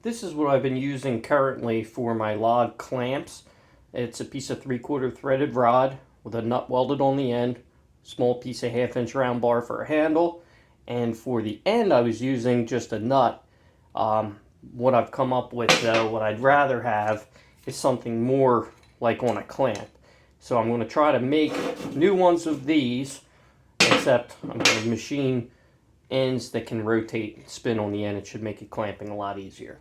This is what I've been using currently for my log clamps. It's a piece of 3/4 threaded rod with a nut welded on the end, small piece of 1/2 inch round bar for a handle, and for the end I was using just a nut. What I've come up with though, what I'd rather have is something more like on a clamp. So I'm going to try to make new ones of these, except I'm going to machine ends that can rotate and spin on the end. It should make it clamping a lot easier.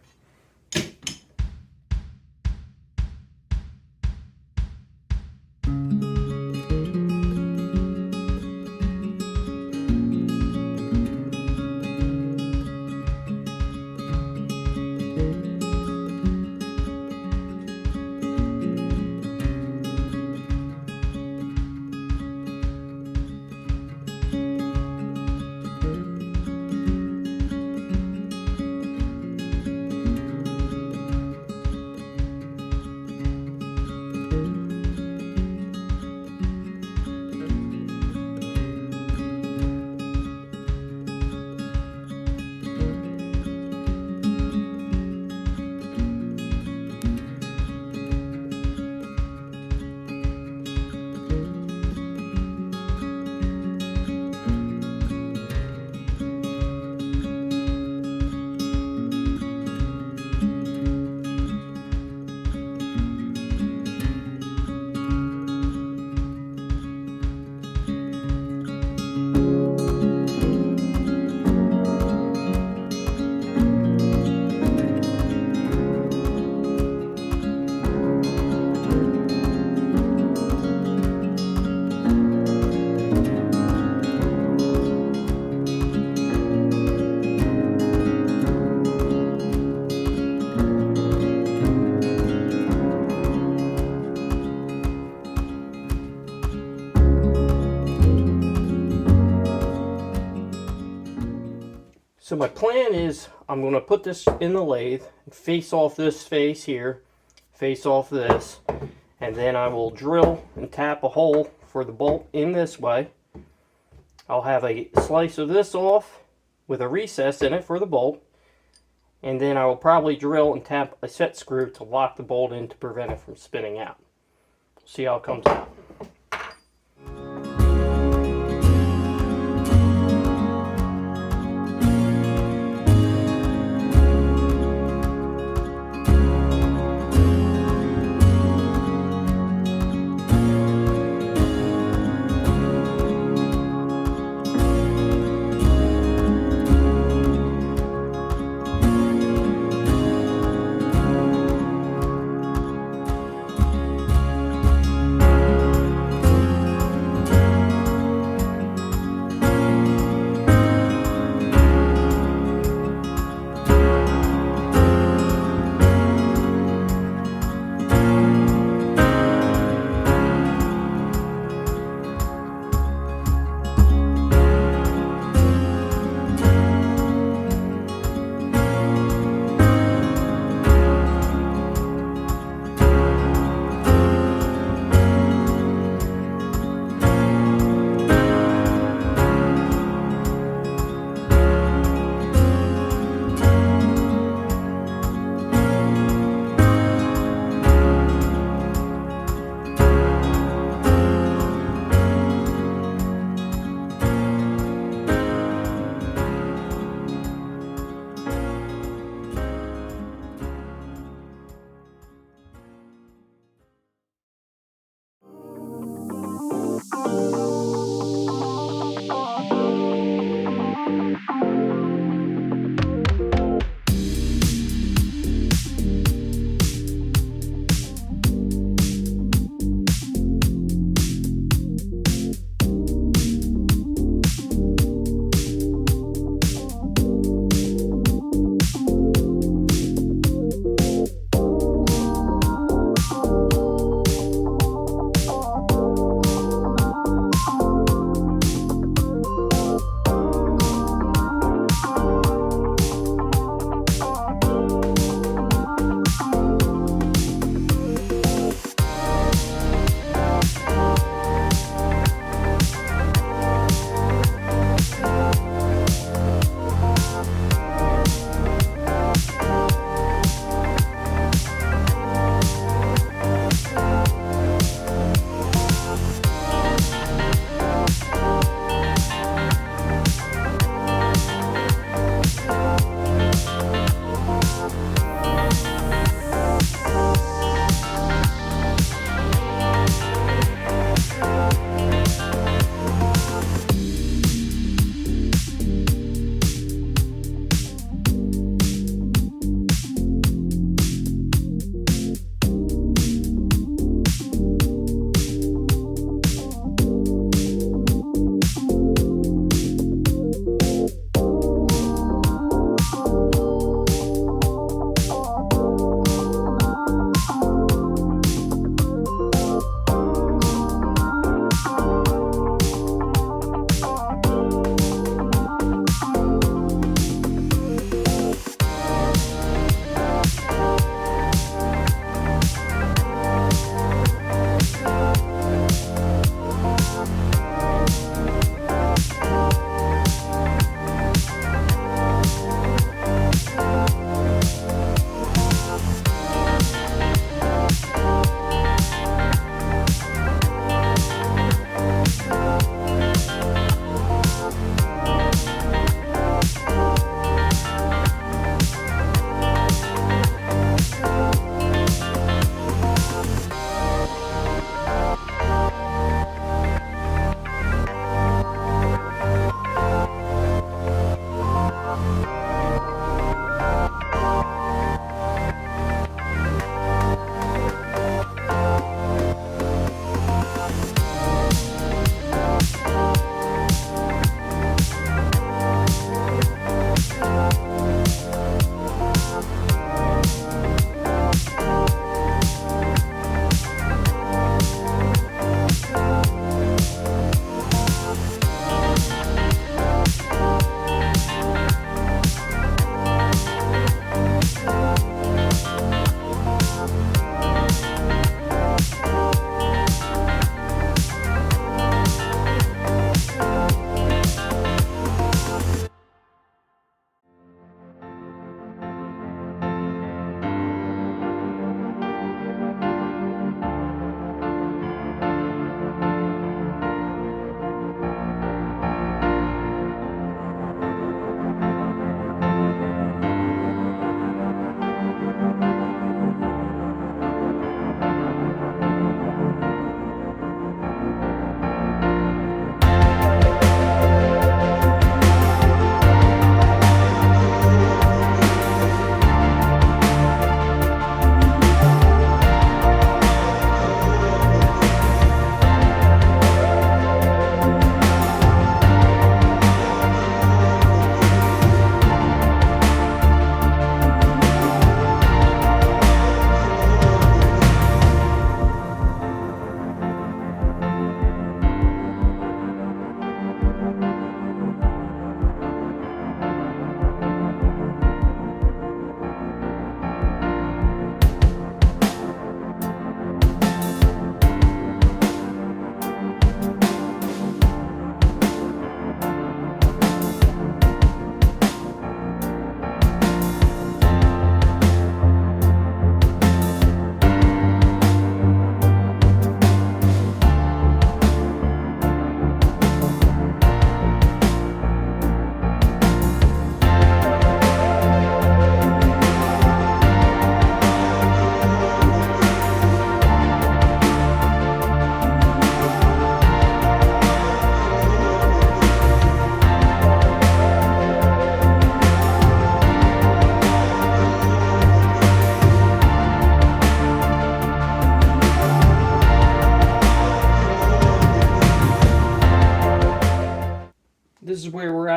So my plan is I'm going to put this in the lathe, face off this face here, face off this, and then I will drill and tap a hole for the bolt in this way. I'll have a slice of this off with a recess in it for the bolt, and then I will probably drill and tap a set screw to lock the bolt in to prevent it from spinning out. See how it comes out.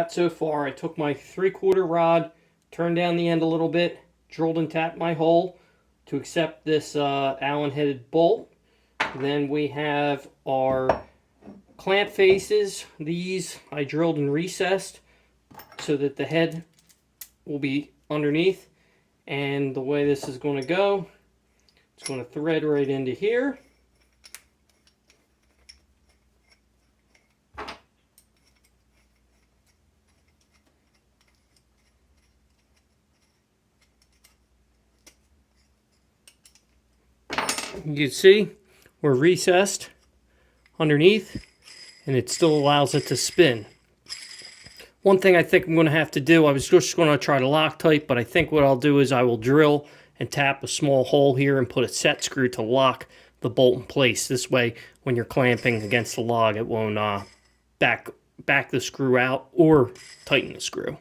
got so far. I took my 3/4 rod, turned down the end a little bit, drilled and tapped my hole to accept this Allen-headed bolt. Then we have our clamp faces. These I drilled and recessed so that the head will be underneath. And the way this is going to go, it's going to thread right into here. You can see we're recessed underneath, and it still allows it to spin. One thing I think I'm going to have to do, I was just going to try to Loctite, but I think what I'll do is I will drill and tap a small hole here and put a set screw to lock the bolt in place. This way, when you're clamping against the log, it won't back the screw out or tighten the screw.